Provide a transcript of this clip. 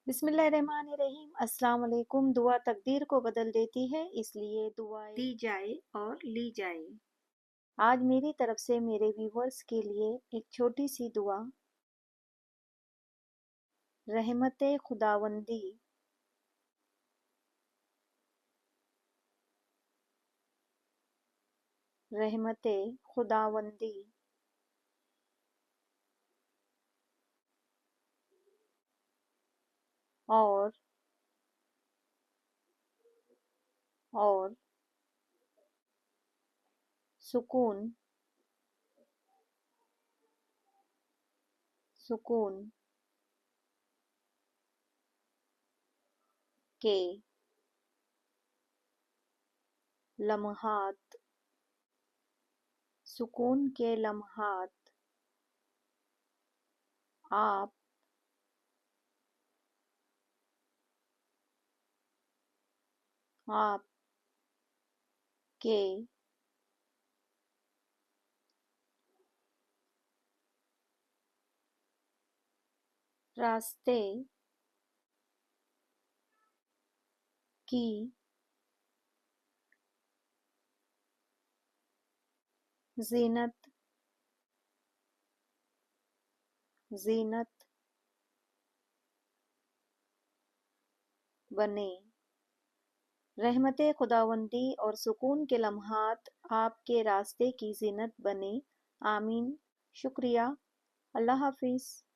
بسم اللہ الرحمن الرحیم۔ السلام علیکم۔ دعا تقدیر کو بدل دیتی ہے، اس لیے دعائیں دی جائے اور لی جائے۔ آج میری طرف سے میرے ویورز کے لیے ایک چھوٹی سی دعا۔ رحمت خداوندی رحمت خداوندی اور سکون کے لمحات آپ کے راستے کی زینت بنے۔ رحمت خداوندی اور سکون کے لمحات آپ کے راستے کی زینت بنے۔ آمین۔ شکریہ۔ اللہ حافظ۔